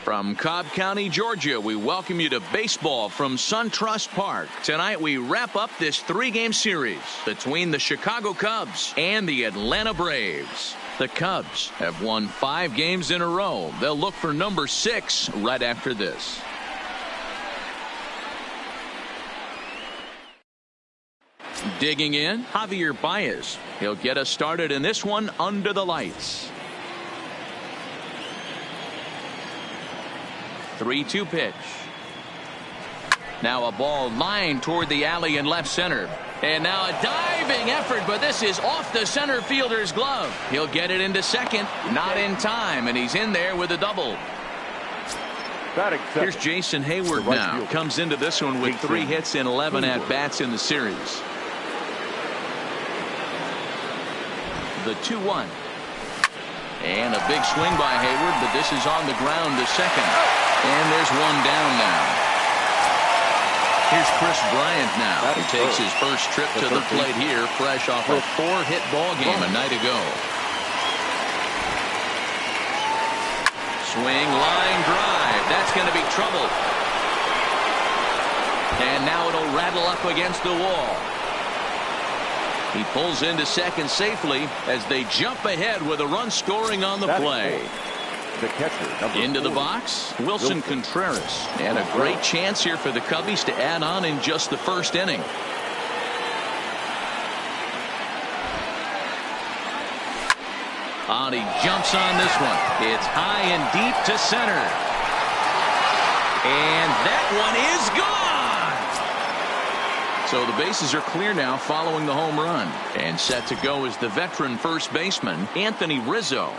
From Cobb County, Georgia, we welcome you to baseball from SunTrust Park. Tonight, we wrap up this 3-game series between the Chicago Cubs and the Atlanta Braves. The Cubs have won 5 games in a row. They'll look for number 6 right after this. Digging in, Javier Baez. He'll get us started in this one under the lights. 3-2 pitch. Now a ball lined toward the alley in left center. And now a diving effort, but this is off the center fielder's glove. He'll get it into second. Not in time, and he's in there with a double. Here's Jason Hayward now. Comes into this one with 3 hits and 11 at-bats in the series. The 2-1. And a big swing by Hayward, but this is on the ground to second. And there's one down now. Here's Chris Bryant now. He takes his first trip to the plate here, fresh off a 4-hit ball game a night ago. Swing, line drive. That's going to be trouble. And now it'll rattle up against the wall. He pulls into second safely as they jump ahead with a run scoring on the play. The catcher, into the box, Wilson Contreras. And a great chance here for the Cubbies to add on in just the first inning. He jumps on this one. It's high and deep to center. And that one is gone. So the bases are clear now following the home run. And set to go is the veteran first baseman, Anthony Rizzo.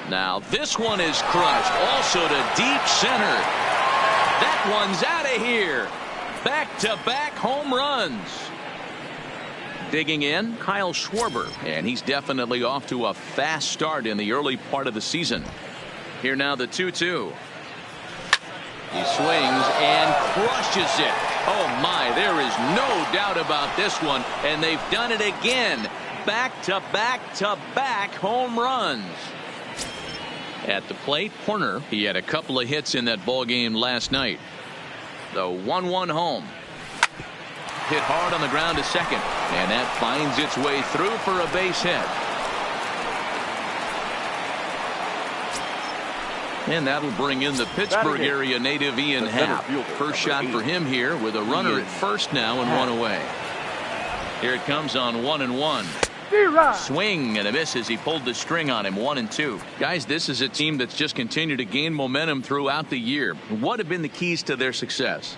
Now this one is crushed, also to deep center. That one's out of here. Back-to-back home runs. Digging in, Kyle Schwarber, and he's definitely off to a fast start in the early part of the season. Here now the 2-2. He swings and crushes it. Oh my, there is no doubt about this one, and they've done it again. Back-to-back-to-back home runs. At the plate, Horner, he had a couple of hits in that ball game last night. The 1-1 home. Hit hard on the ground to second, and that finds its way through for a base hit. And that'll bring in the Pittsburgh area native Ian Happ. First shot for him here with a runner at first now and 1 away. Here it comes on 1-1. Swing and a miss as he pulled the string on him. 1-2. Guys, this is a team that's just continued to gain momentum throughout the year. What have been the keys to their success?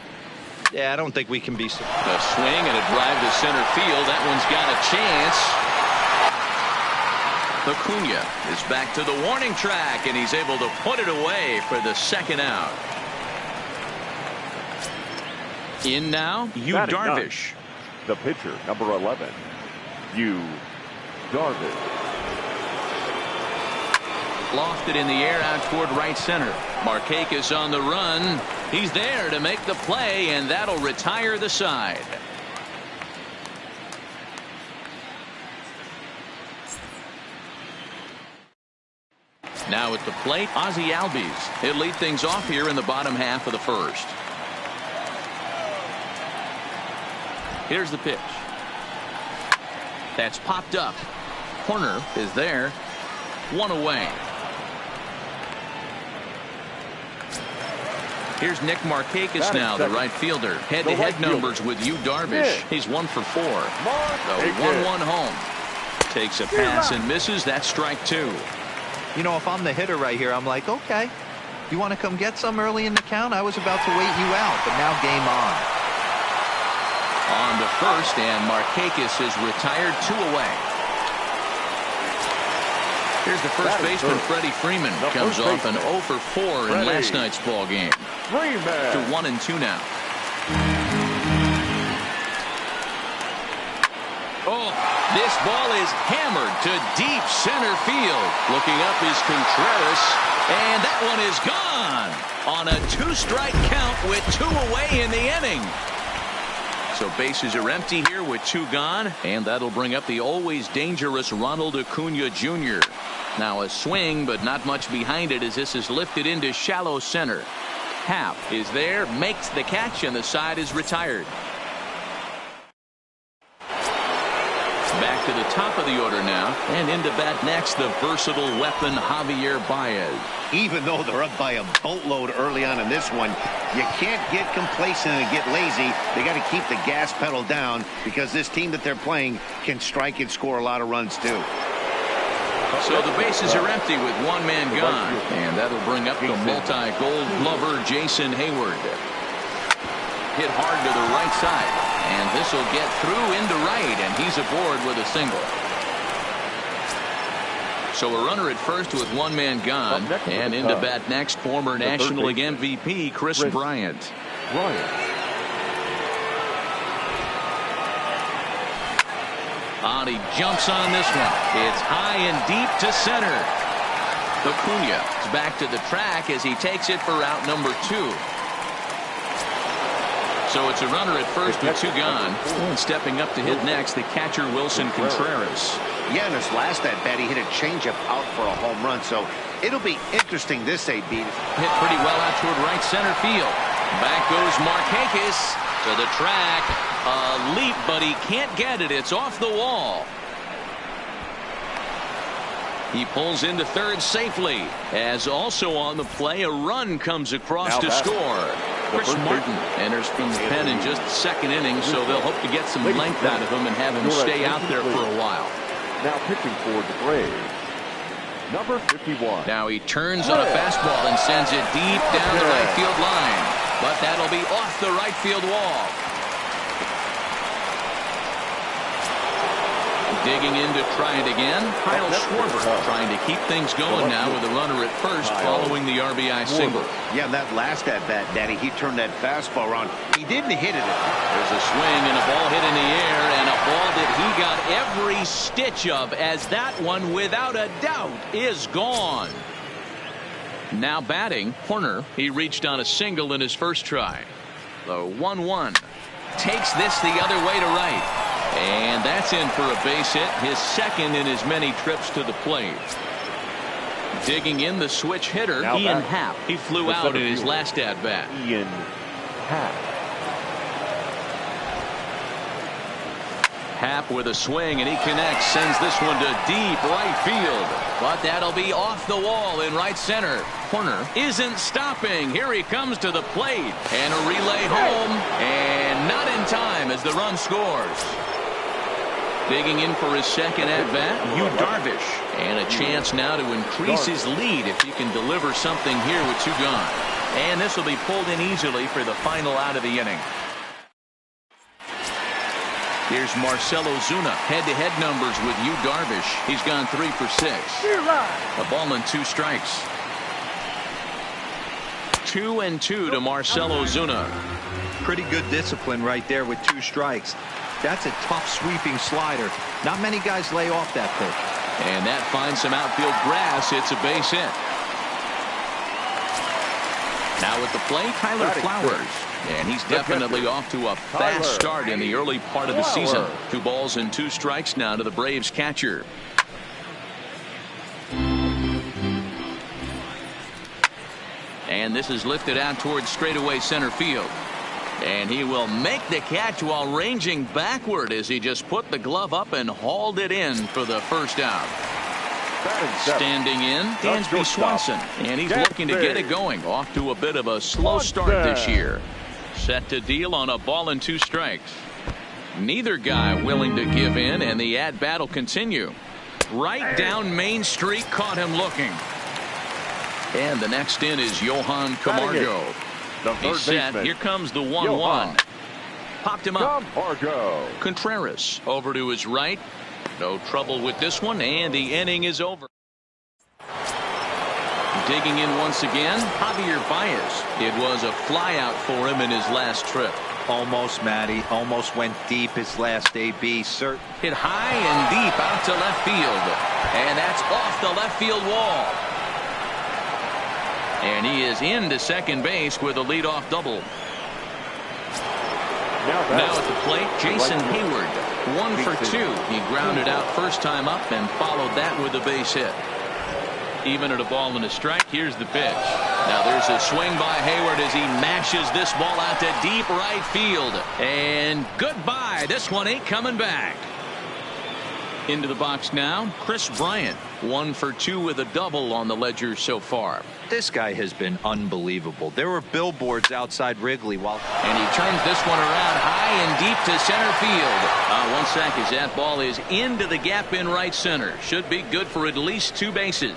Yeah, I don't think we can be. A swing and a drive to center field. That one's got a chance. Acuna is back to the warning track, and he's able to put it away for the second out. In now, Yu Darvish. The pitcher, number 11, Yu Darvish. Lofted in the air out toward right center. Markakis on the run. He's there to make the play, and that'll retire the side. Now at the plate, Ozzie Albies. He'll lead things off here in the bottom half of the first. Here's the pitch. That's popped up. Horner is there. 1 away. Here's Nick Markakis now, the right fielder. Head-to-head numbers with Yu Darvish. He's 1 for 4. The 1-1 home. Takes a pass and misses. That's strike 2. You know, if I'm the hitter right here, I'm like, okay, you want to come get some early in the count? I was about to wait you out, but now game on. On to first, and Markakis is retired 2 away. Here's the first baseman, Freddie Freeman. Comes off an 0 for 4 in last night's ball game. To 1-2 now. Oh, this ball is hammered to deep center field. Looking up is Contreras, and that one is gone on a 2-strike count with 2 away in the inning. So bases are empty here with 2 gone, and that'll bring up the always dangerous Ronald Acuna Jr. Now a swing, but not much behind it as this is lifted into shallow center. Happ is there, makes the catch, and the side is retired. Back to the top of the order now, and into bat next, the versatile weapon Javier Baez. Even though they're up by a boatload early on in this one, you can't get complacent and get lazy. They got to keep the gas pedal down because this team that they're playing can strike and score a lot of runs too. So the bases are empty with 1 man gone, and that'll bring up the multi-gold glover Jason Hayward. Hit hard to the right side, and this will get through into right, and he's aboard with a single. So a runner at first with 1 man gone, and into bat next, former National League MVP Chris Bryant. He jumps on this one. It's high and deep to center. Acuna is back to the track as he takes it for out number 2. So it's a runner at first with 2 gone. And stepping up to hit next, the catcher Wilson Contreras. Yeah, in his last at bat, he hit a changeup out for a home run. So it'll be interesting this AB. Hit pretty well out toward right center field. Back goes Markakis to the track. A leap, but he can't get it. It's off the wall. He pulls into third safely, as also on the play a run comes across to score. Chris Martin enters from the pen in just the 2nd inning, so they'll hope to get some length out of him and have him stay out there for a while. Now pitching for the Braves, number 51. Now he turns on a fastball and sends it deep down the right field line, but that'll be off the right field wall. Digging in to try it again, Kyle Schwarber trying to keep things going now with a runner at first following the RBI single. Yeah, that last at bat, Daddy, he turned that fastball around. He didn't hit it. There's a swing and a ball hit in the air, and a ball that he got every stitch of, as that one, without a doubt, is gone. Now batting, Horner. He reached on a single in his first try. The 1-1 takes this the other way to right. And that's in for a base hit, his 2nd in as many trips to the plate. Digging in the switch hitter, Ian Happ. He flew out in his last at bat. Ian Happ. Happ with a swing, and he connects, sends this one to deep right field. But that'll be off the wall in right center. Horner isn't stopping. Here he comes to the plate, and a relay home, and not in time as the run scores. Digging in for his 2nd at bat, Yu Darvish, and a chance now to increase his lead if he can deliver something here with 2 gone. And this will be pulled in easily for the final out of the inning. Here's Marcell Ozuna. Head-to-head numbers with Yu Darvish. He's gone 3 for 6. A ball and 2 strikes. 2-2 to Marcell Ozuna. Pretty good discipline right there with 2 strikes. That's a tough sweeping slider. Not many guys lay off that pitch. And that finds some outfield grass. It's a base hit. Now at the plate, Tyler Flowers. And he's definitely off to a fast start in the early part of the season. 2 balls and 2 strikes now to the Braves catcher. And this is lifted out towards straightaway center field. And he will make the catch while ranging backward as he just put the glove up and hauled it in for the first out. Standing in, Dansby Swanson. And he's looking to get it going. Off to a bit of a slow start this year. Set to deal on a ball and 2 strikes. Neither guy willing to give in, and the at-bat will continue. Right down Main Street, caught him looking. And the next in is Johan Camargo. He's set. Here comes the 1-1. Popped him up. Contreras over to his right. No trouble with this one, and the inning is over. Digging in once again, Javier Baez. It was a flyout for him in his last trip. Almost, Matty. Almost went deep his last AB. Hit high and deep out to left field. And that's off the left field wall. And he is into second base with a leadoff double. Now Now at the plate, Jason Hayward. 1 for 2. He grounded out first time up and followed that with a base hit. Even at a ball and a strike, here's the pitch. Now there's a swing by Hayward as he mashes this ball out to deep right field. And goodbye. This one ain't coming back. Into the box now, Chris Bryant. 1 for 2 with a double on the ledger so far. This guy has been unbelievable. There were billboards outside Wrigley while... And he turns this one around high and deep to center field. One sack as that ball is into the gap in right center. Should be good for at least 2 bases.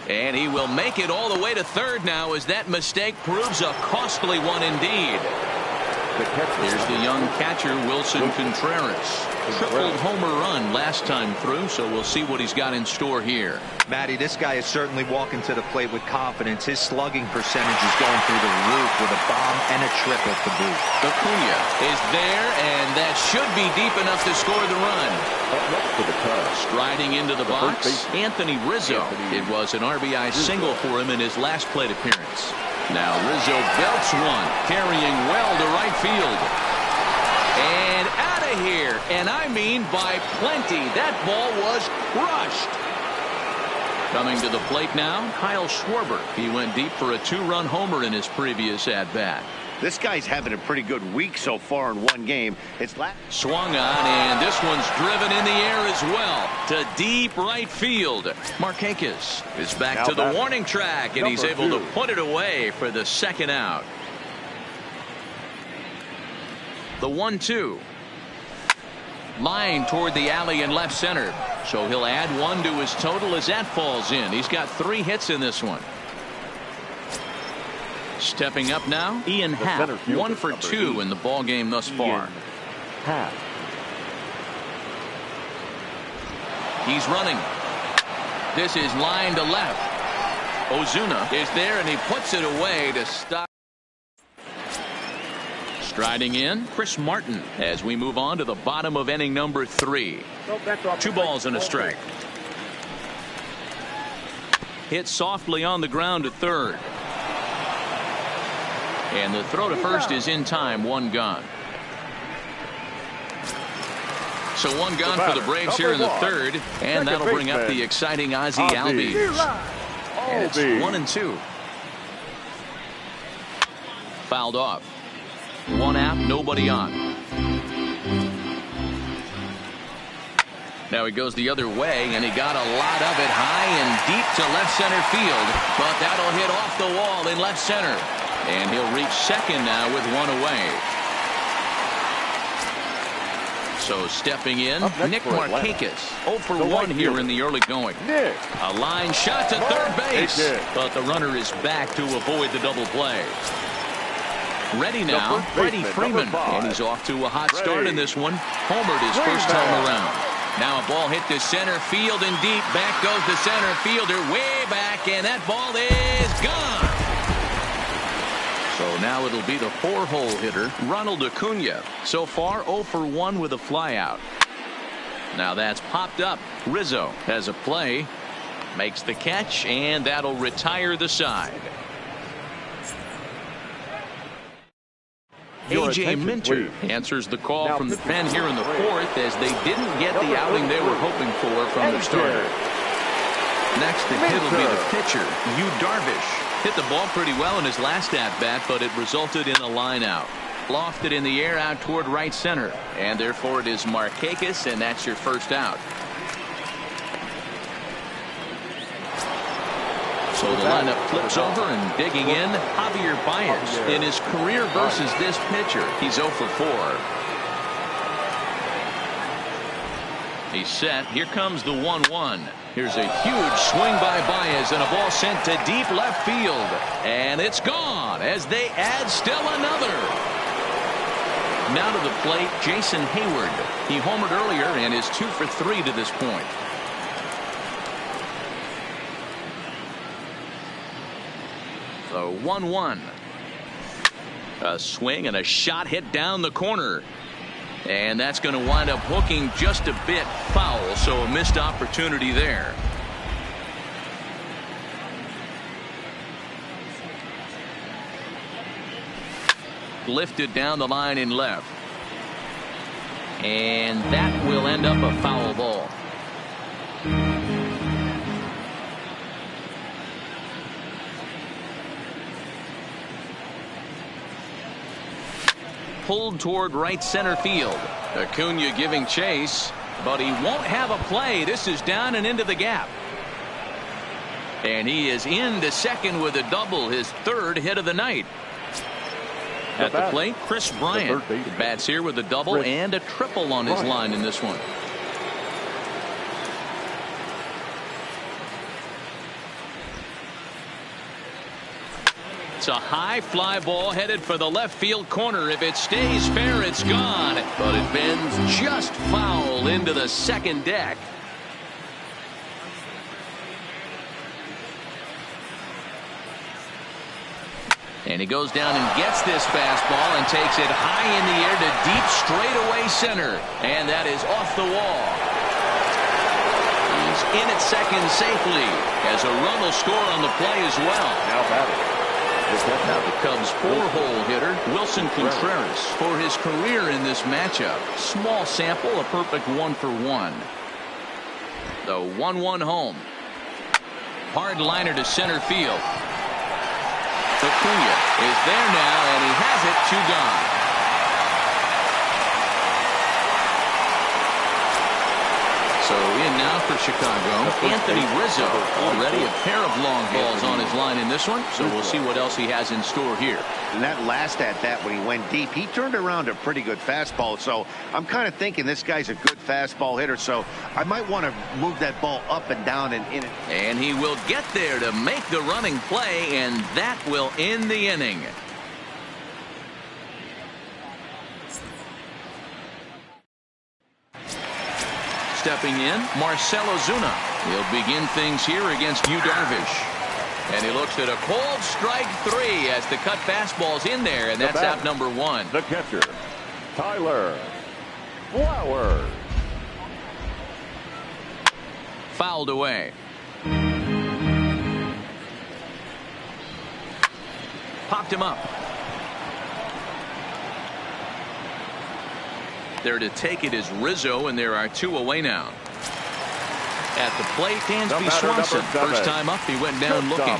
And he will make it all the way to third now as that mistake proves a costly one indeed. Here's the young catcher, Wilson Contreras. Triple homer run last time through, so we'll see what he's got in store here. Matty, this guy is certainly walking to the plate with confidence. His slugging percentage is going through the roof with a bomb and a triple to boot. Acuna is there, and that should be deep enough to score the run. Striding into the box, Anthony Rizzo. It was an RBI single for him in his last plate appearance. Now Rizzo belts one, carrying well to right field. And out of here, and I mean by plenty. That ball was crushed. Coming to the plate now, Kyle Schwarber. He went deep for a 2-run homer in his previous at-bat. This guy's having a pretty good week so far in one game. It's swung on, and this one's driven in the air as well to deep right field. Markakis is back to the warning track, and he's able to put it away for the second out. The 1-2. Line toward the alley in left center. So he'll add 1 to his total as that falls in. He's got 3 hits in this one. Stepping up now, Ian Happ. 1 for 2 in the ball game thus far. He's running. This is line to left. Ozuna is there, and he puts it away to stop. Striding in, Chris Martin as we move on to the bottom of inning number 3. 2 balls and a strike. Hit softly on the ground to third. And the throw to first is in time. 1 gone. So 1 gone for the Braves here in the third. And that'll bring up the exciting Ozzie Albies. And it's 1-2. Fouled off. 1 out, nobody on. Now he goes the other way, and he got a lot of it high and deep to left center field. But that'll hit off the wall in left center. And he'll reach second now with 1 away. So stepping in, Nick Markakis. 0 for 1 here in the early going. A line shot to third base. But the runner is back to avoid the double play. Ready now, Freddie Freeman. And he's off to a hot start in this one. Homered his first time around. Now a ball hit to center field and deep. Back goes the center fielder way back, and that ball is gone. So now it'll be the 4-hole hitter, Ronald Acuna. So far 0 for 1 with a flyout. Now that's popped up. Rizzo has a play, makes the catch, and that'll retire the side. A.J. Minter answers the call from the pen here in the 4th as they didn't get the outing they were hoping for from the starter. Next the hit will be the pitcher, Yu Darvish. Hit the ball pretty well in his last at-bat, but it resulted in a line out. Lofted in the air out toward right center. And therefore it is Markakis, and that's your first out. So the lineup flips over, and digging in, Javier Baez. In his career versus this pitcher, he's 0 for 4. He's set. Here comes the 1-1. Here's a huge swing by Baez, and a ball sent to deep left field. And it's gone as they add still another. Now to the plate, Jason Hayward. He homered earlier and is 2 for 3 to this point. The 1-1. A swing and a shot hit down the corner. And that's going to wind up hooking just a bit foul, so a missed opportunity there. lifted down the line in left. And that will end up a foul ball. Pulled toward right center field. Acuna giving chase, but he won't have a play. This is down and into the gap. And he is into second with a double, his third hit of the night. At the plate, Chris Bryant bats here with a double and a triple on his line in this one. It's a high fly ball headed for the left field corner. If it stays fair, it's gone. But it bends just foul into the second deck. And he goes down and gets this fastball and takes it high in the air to deep straightaway center. And that is off the wall. He's in at second safely as a run will score on the play as well. Now batting. Now the Cubs' four-hole hitter, Wilson Contreras, for his career in this matchup. Small sample, a perfect 1-for-1. The 1-1 home. Hard liner to center field. Acuna is there now, and he has it, 2 gone. So in now for Chicago, Anthony Rizzo. Already a pair of long balls on his line in this one, so we'll see what else he has in store here. And that last at bat when he went deep, he turned around a pretty good fastball. So I'm kind of thinking this guy's a good fastball hitter, so I might want to move that ball up and down and in it. And he will get there to make the running play, and that will end the inning. Stepping in, Marcell Ozuna. He'll begin things here against Yu Darvish. And he looks at a cold strike 3 as the cut fastball's in there, and that's out number 1. The catcher, Tyler Flowers. Fouled away. Popped him up. There to take it is Rizzo, and there are 2 away now. At the plate, Dansby Swanson. First time up, he went down looking.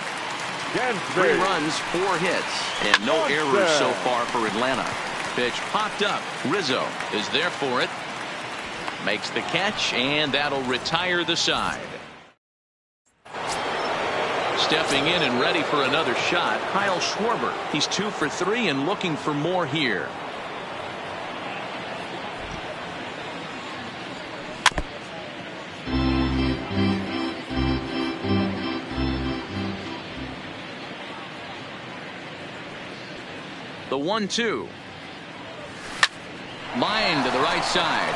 3 runs, 4 hits, and no errors so far for Atlanta. Pitch popped up. Rizzo is there for it. Makes the catch, and that'll retire the side. Stepping in and ready for another shot, Kyle Schwarber. He's 2 for 3 and looking for more here. The 1-2. Line to the right side.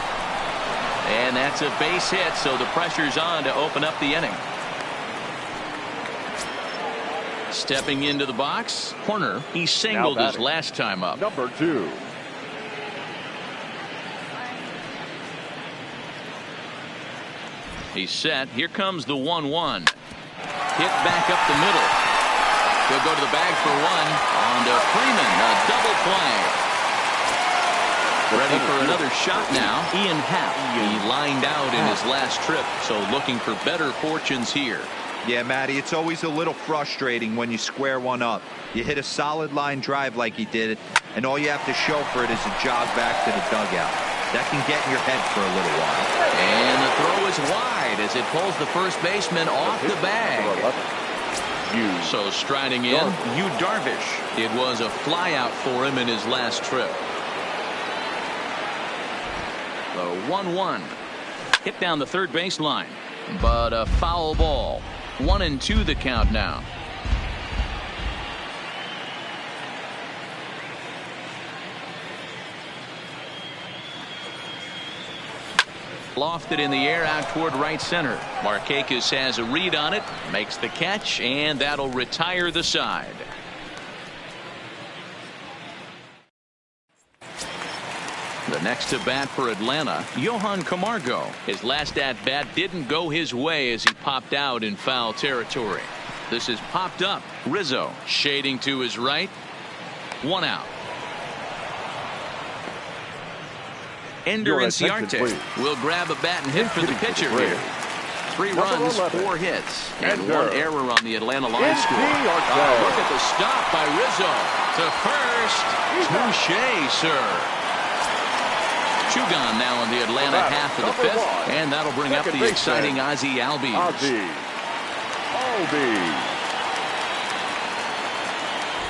And that's a base hit, so the pressure's on to open up the inning. Stepping into the box, Horner. He singled his last time up. Number 2. He's set. Here comes the 1-1. Hit back up the middle. He'll go to the bag for 1. On to Freeman. A double play. Ready for another shot now. Ian Happ. He lined out in his last trip, so looking for better fortunes here. Yeah, Matty, it's always a little frustrating when you square one up. You hit a solid line drive like he did, and all you have to show for it is a jog back to the dugout. That can get in your head for a little while. And the throw is wide as it pulls the first baseman off the bag. So striding in, Yu Darvish. It was a flyout for him in his last trip. The 1-1. Hit down the third baseline, but a foul ball. 1-2 the count now. Lofted in the air out toward right center. Markakis has a read on it, makes the catch, and that'll retire the side. The next to bat for Atlanta, Johan Camargo. His last at bat didn't go his way as he popped out in foul territory. This is popped up. Rizzo shading to his right. 1 out. Ender Inciarte will grab a bat and hit for the pitcher here. 3 runs, 4 hits, and 1 error on the Atlanta line score. Look at the stop by Rizzo to first. Touche, sir. 2 gone now in the Atlanta half of the 5th, and that'll bring up the exciting Ozzie Albies.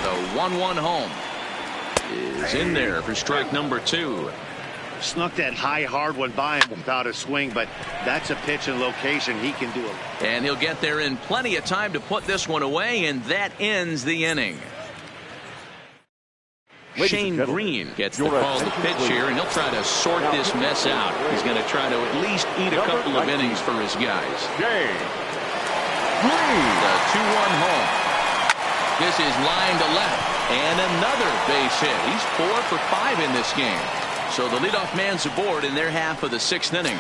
The 1-1 home is in there for strike number 2. Snuck that high hard one by him without a swing, but that's a pitch and location he can do it. And he'll get there in plenty of time to put this one away, and that ends the inning. Shane Green gets the call to pitch here, and he'll try to sort this mess out. He's going to try to at least eat a couple of innings for his guys. The 2-1 home. This is line to left, and another base hit. He's 4 for 5 in this game. So the leadoff man's aboard in their half of the 6th inning.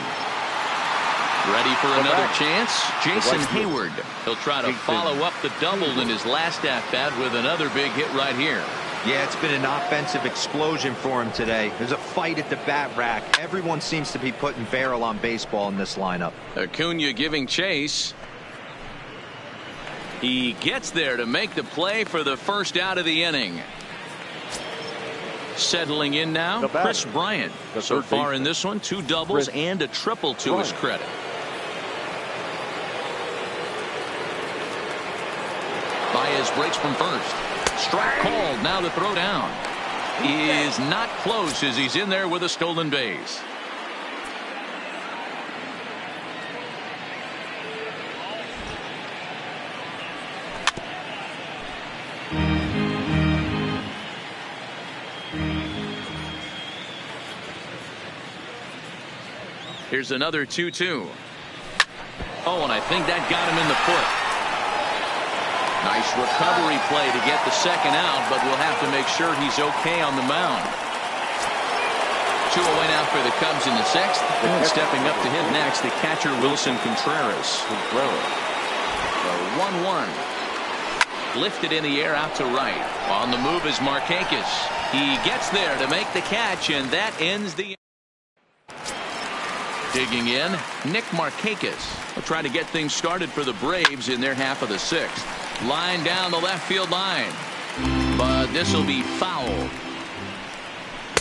Ready for another chance? Jason Hayward. He'll try to follow up the double in his last at-bat with another big hit right here. Yeah, it's been an offensive explosion for him today. There's a fight at the bat rack. Everyone seems to be putting barrel on baseball in this lineup. Acuna giving chase. He gets there to make the play for the first out of the inning. Settling in now, Chris Bryant. So far in this one, 2 doubles and a triple to his credit. Baez breaks from first. Strike called. Now the throw down is not close as he's in there with a stolen base. Here's another 2-2. Oh, and I think that got him in the foot. Nice recovery play to get the second out, but we'll have to make sure he's okay on the mound. 2 away now for the Cubs in the 6th. And stepping up to him next, the catcher Wilson Contreras. The 1-1. Lifted in the air out to right. On the move is Markakis. He gets there to make the catch, and that ends the. Digging in, Nick Markakis will try to get things started for the Braves in their half of the 6th. Line down the left field line, but this will be fouled.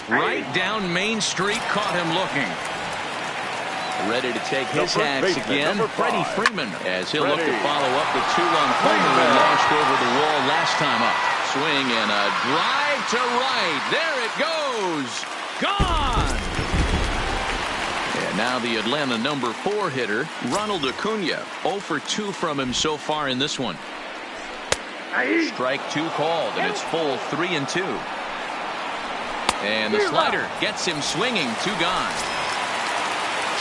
Right down Main Street, caught him looking. Ready to take his hacks again, Freddie Freeman, as he'll look to follow up the 2-run homer he launched over the wall last time up. Swing and a drive to right. There it goes. Gone. Now the Atlanta number 4 hitter, Ronald Acuna, 0 for 2 from him so far in this one. Strike 2 called, and it's full 3-2. And the slider gets him swinging. 2 gone.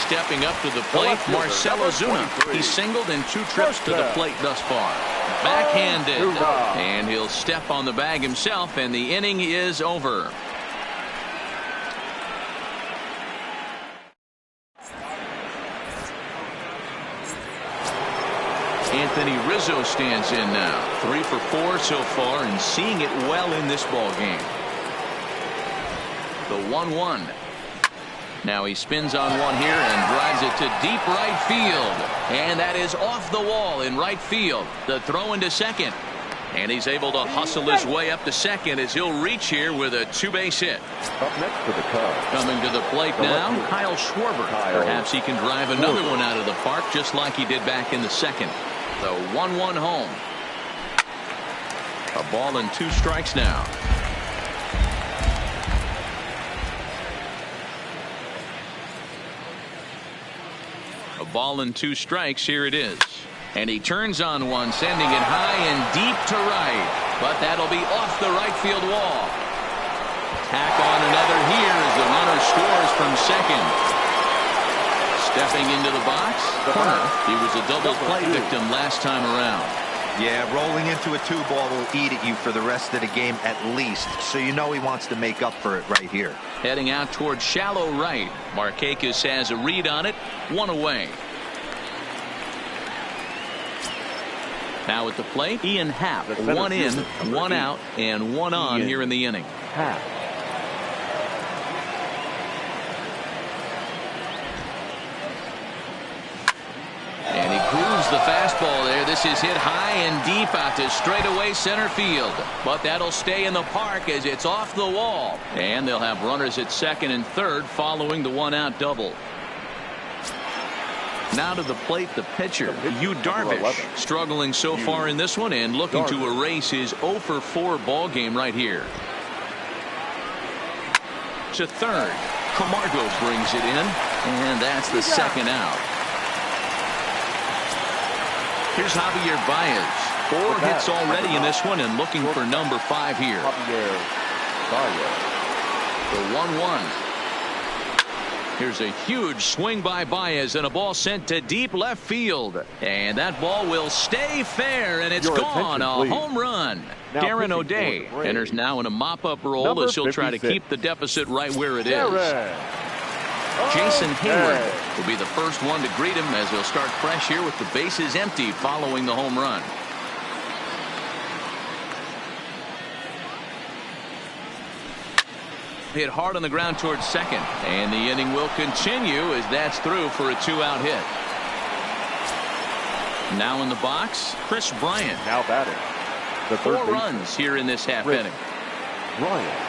Stepping up to the plate, Marcell Ozuna. He singled in 2 trips to the plate thus far. Backhanded, and he'll step on the bag himself, and the inning is over. Anthony Rizzo stands in now. 3 for 4 so far and seeing it well in this ball game. The 1-1. Now he spins on one here and drives it to deep right field. And that is off the wall in right field. The throw into second. And he's able to hustle his way up to second as he'll reach here with a 2-base hit. Up next for the Cubs. Coming to the plate now, Kyle Schwarber. Perhaps he can drive another one out of the park just like he did back in the 2nd. The 1-1 home. A ball and 2 strikes now. A ball and 2 strikes. Here it is. And he turns on one, sending it high and deep to right. But that'll be off the right field wall. Tack on another here as the runner scores from second. Stepping into the box, corner. He was a double play victim last time around. Yeah, rolling into a 2-ball will eat at you for the rest of the game at least. So you know he wants to make up for it right here. Heading out towards shallow right. Markakis has a read on it. 1 away. Now at the plate, Ian Happ. 1 in, 1 out, and 1 on here in the inning. Happ. This is hit high and deep out to straightaway center field. But that'll stay in the park as it's off the wall. And they'll have runners at second and third following the one-out double. Now to the plate, the pitcher, Yu Darvish, struggling so far in this one and looking to erase his 0 for 4 ball game right here. To third, Camargo brings it in, and that's the second out. Here's Javier Baez. 4 hits already in this one and looking for number 5 here. The 1-1. Here's a huge swing by Baez and a ball sent to deep left field. And that ball will stay fair, and it's gone. A home run. Darren O'Day enters now in a mop-up role as he'll try to keep the deficit right where it is. Jason Hayward will be the first one to greet him as he'll start fresh here with the bases empty following the home run. Hit hard on the ground towards second, and the inning will continue as that's through for a 2-out hit. Now in the box, Chris Bryant. Now batting. The 4 runs here in this half inning. Bryant.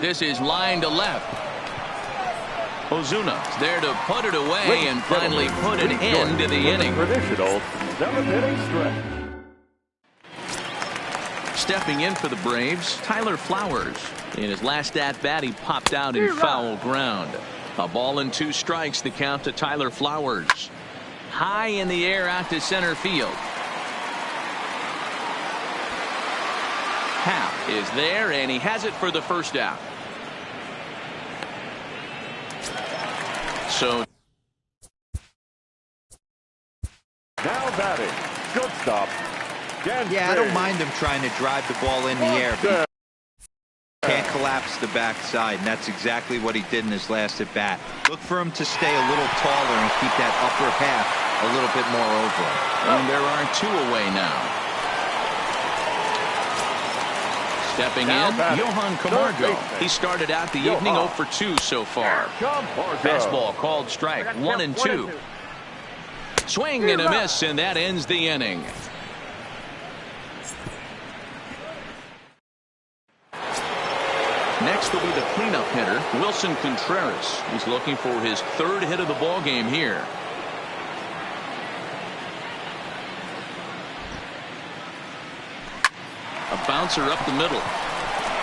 This is line to left. Ozuna's there to put it away and finally put an end to the inning. Traditional 7th-inning stretch. Stepping in for the Braves, Tyler Flowers. In his last at-bat, he popped out in foul ground. A ball and 2 strikes, the count to Tyler Flowers. High in the air out to center field. Happ is there, and he has it for the first out. So Now batting. Good stop. Yeah, I don't mind him trying to drive the ball in the air, but he can't collapse the backside, and that's exactly what he did in his last at bat. Look for him to stay a little taller and keep that upper half a little bit more over him. And there are 2 away now. Stepping in, Johan Camargo. He started out the evening 0 for 2 so far. Fastball called strike, 1-2. Swing and a miss, and that ends the inning. Next will be the cleanup hitter, Wilson Contreras. He's looking for his 3rd hit of the ball game here. A bouncer up the middle.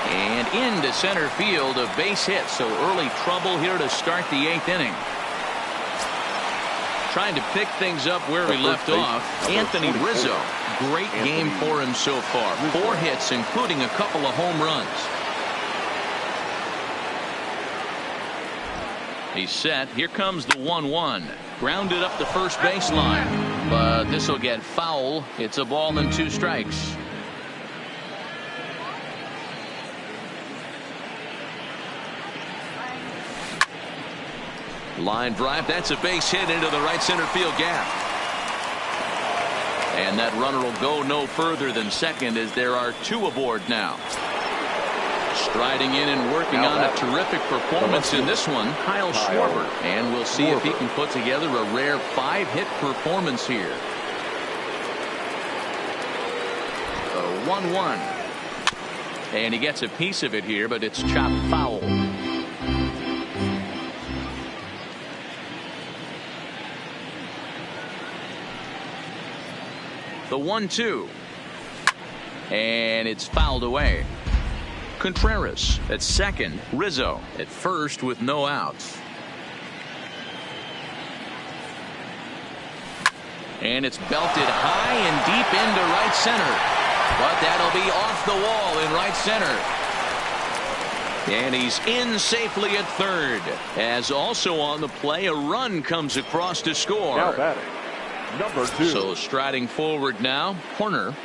And into center field, a base hit. So early trouble here to start the 8th inning. Trying to pick things up where we left off, Anthony Rizzo. Great game for him so far. 4 hits, including a couple of home runs. He's set. Here comes the 1-1. Grounded up the first baseline. But this will get foul. It's a ball and 2 strikes. Line drive. That's a base hit into the right center field gap. And that runner will go no further than second as there are 2 aboard now. Striding in and working on a terrific performance in this one, Kyle Schwarber. And we'll see if he can put together a rare 5-hit performance here. A 1-1. And he gets a piece of it here, but it's chopped foul. The 1-2. And it's fouled away. Contreras at second. Rizzo at first with no outs. And it's belted high and deep into right center. But that'll be off the wall in right center. And he's in safely at third. As also on the play, a run comes across to score. Now batting. Number 2. So striding forward now, Horner.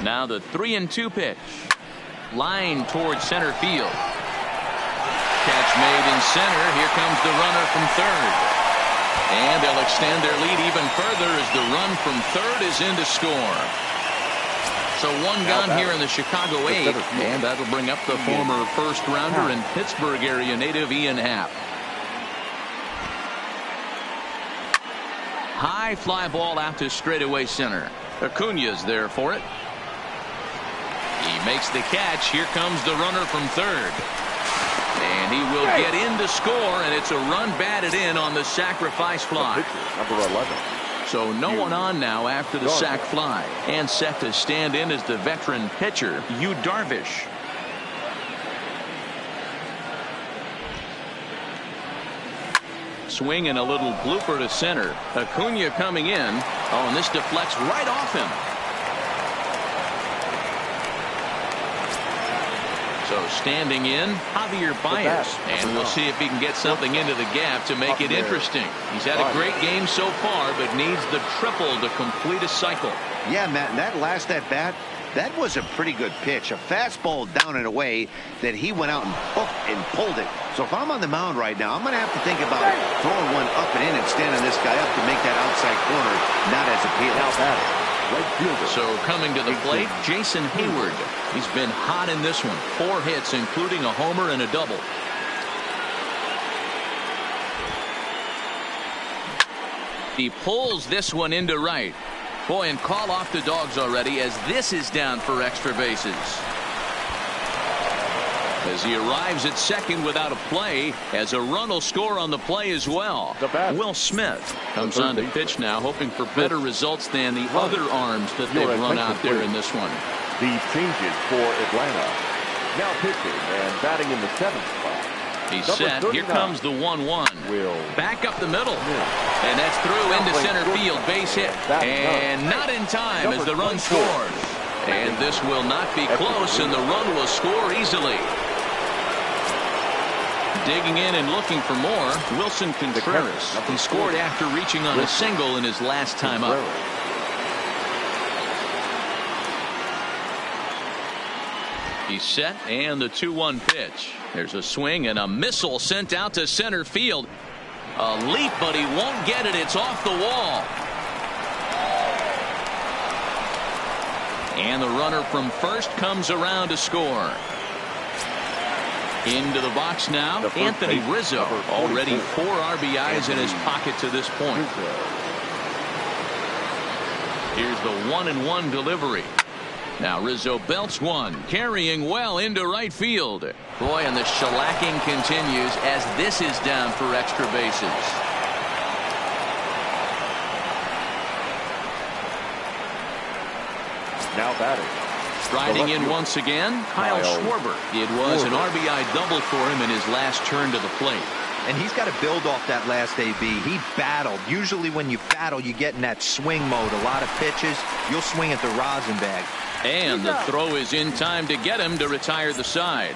Now the 3-2 pitch. Line towards center field. Catch made in center. Here comes the runner from third. And they'll extend their lead even further as the run from third is in to score. So one gone here in the Chicago 8th, and that'll bring up the former first-rounder and Pittsburgh area native Ian Happ. High fly ball out to straightaway center. Acuna's there for it. He makes the catch. Here comes the runner from third. And he will get in to score, and it's a run batted in on the sacrifice fly. Number 11. So no one on now after the sac fly. And set to stand in as the veteran pitcher, Yu Darvish. Swing and a little blooper to center. Acuna coming in. Oh, and this deflects right off him. So standing in, Javier Baez. And we'll see if he can get something into the gap to make it interesting. He's had a great game so far, but needs the triple to complete a cycle. Yeah, Matt, and that last at-bat, that was a pretty good pitch. A fastball down and away that he went out and hooked and pulled it. So if I'm on the mound right now, I'm going to have to think about throwing one up and in and standing this guy up to make that outside corner not as appealing. So coming to the plate, Jason Hayward. He's been hot in this one. 4 hits, including a homer and a double. He pulls this one into right. Boy, and call off the dogs already as this is down for extra bases. As he arrives at second without a play, as a run will score on the play as well. Will Smith comes on to pitch now, hoping for better results than the other arms that they've run out there in this one. The changes for Atlanta. Now pitching and batting in the 7th spot. He's set. Here comes the 1-1. Back up the middle. And that's through into center field. Base hit. And not in time as the run scores. And this will not be close, and the run will score easily. Digging in and looking for more, Wilson Contreras. He scored after reaching on a single in his last time up. He's set, and the 2-1 pitch. There's a swing and a missile sent out to center field. A leap, but he won't get it. It's off the wall. And the runner from first comes around to score. Into the box now, Anthony Rizzo. Already 4 RBIs in his pocket to this point. Here's the 1-1 delivery. Now Rizzo belts one, carrying well into right field. Boy, and the shellacking continues as this is down for extra bases. Now batting. Striding in once again, Kyle Schwarber. It was an RBI double for him in his last turn to the plate. And he's got to build off that last AB. He battled. Usually when you battle, you get in that swing mode. A lot of pitches, you'll swing at the rosin bag. And the throw is in time to get him to retire the side.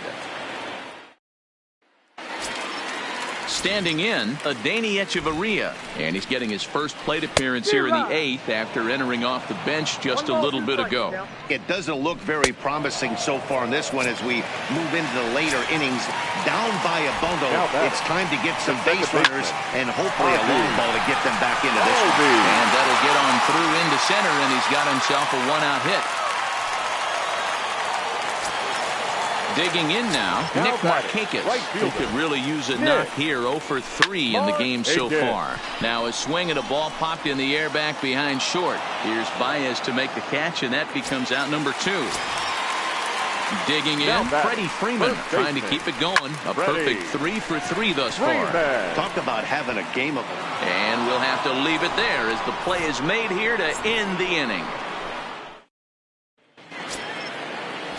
Standing in, a.k.a. Echeverria. And he's getting his first plate appearance here in the 8th after entering off the bench just a little bit ago. It doesn't look very promising so far in this one as we move into the later innings. Down by a bundle, it's time to get some base runners and hopefully a long ball to get them back into this one. And that'll get on through into center, and he's got himself a 1-out hit. Digging in now, Nick Markakis. He could really use a knock here. 0 for 3 in the game so far. Now a swing and a ball popped in the air back behind short. Here's Baez to make the catch, and that becomes out number 2. Digging in, Freddie Freeman trying to keep it going. A perfect 3 for 3 thus far. Talk about having a game of them. And we'll have to leave it there as the play is made here to end the inning.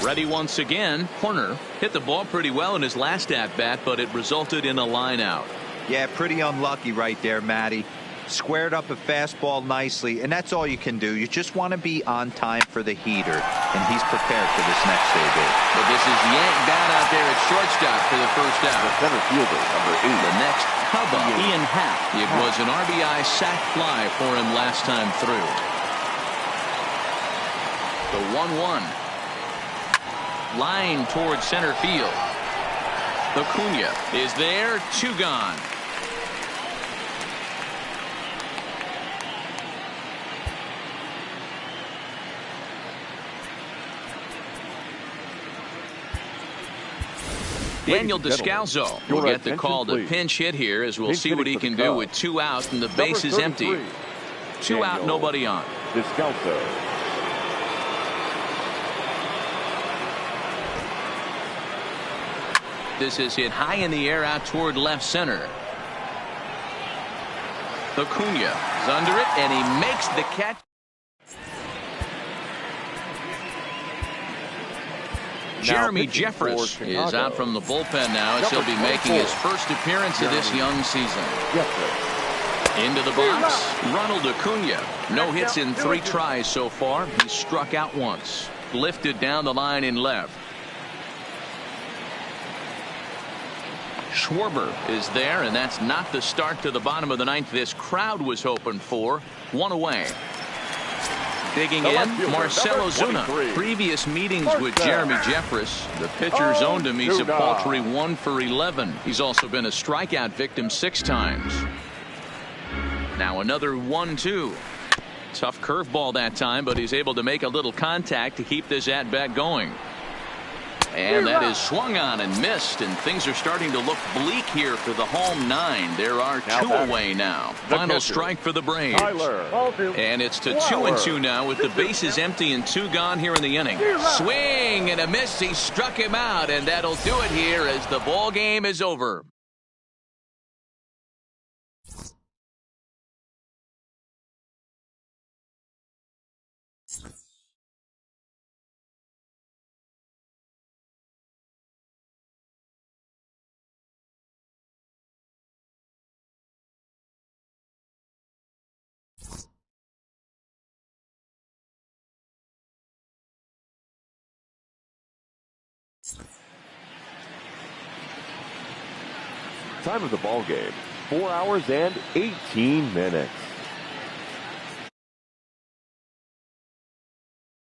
Ready once again. Horner hit the ball pretty well in his last at-bat, but it resulted in a line out. Yeah, pretty unlucky right there, Matty. Squared up a fastball nicely, and that's all you can do. You just want to be on time for the heater, and he's prepared for this next AB. But this is yanked down out there at shortstop for the first out. The center fielder, number 8. The next Cubba, Ian Happ. It was an RBI sac fly for him last time through. The 1-1. Line towards center field. Acuna is there. 2 gone. Daniel Ladies and gentlemen, Descalso your will get the attention, call to please. pinch hit here as we'll Pinch see what he hitting for can the do with Cubs. 2 out and the Number base is empty. 33, 2 out, Daniel nobody on. Descalso. This is hit high in the air out toward left center. Acuna is under it, and he makes the catch. Jeremy pitching for Jeffress Chicago. is out from the bullpen now as he'll be Number making his 24, first appearance of this young season. Jeffress. Into the box, Ronald Acuna. No hits in 3 tries so far. He struck out once. Lifted down the line in left. Schwarber is there, and that's not the start to the bottom of the 9th this crowd was hoping for. 1 away. Digging in, Marcell Ozuna. Previous meetings with Jeremy Jeffress, the pitcher zoned him. He's a paltry 1 for 11. He's also been a strikeout victim 6 times. Now another 1-2. Tough curveball that time, but he's able to make a little contact to keep this at-bat going. And that is swung on and missed, and things are starting to look bleak here for the home 9. There are 2 away now. Final strike for the Braves. And it's to 2-2 now with the bases empty and 2 gone here in the inning. Swing and a miss. He struck him out, and that'll do it here as the ball game is over. Time of the ball game, 4 hours and 18 minutes.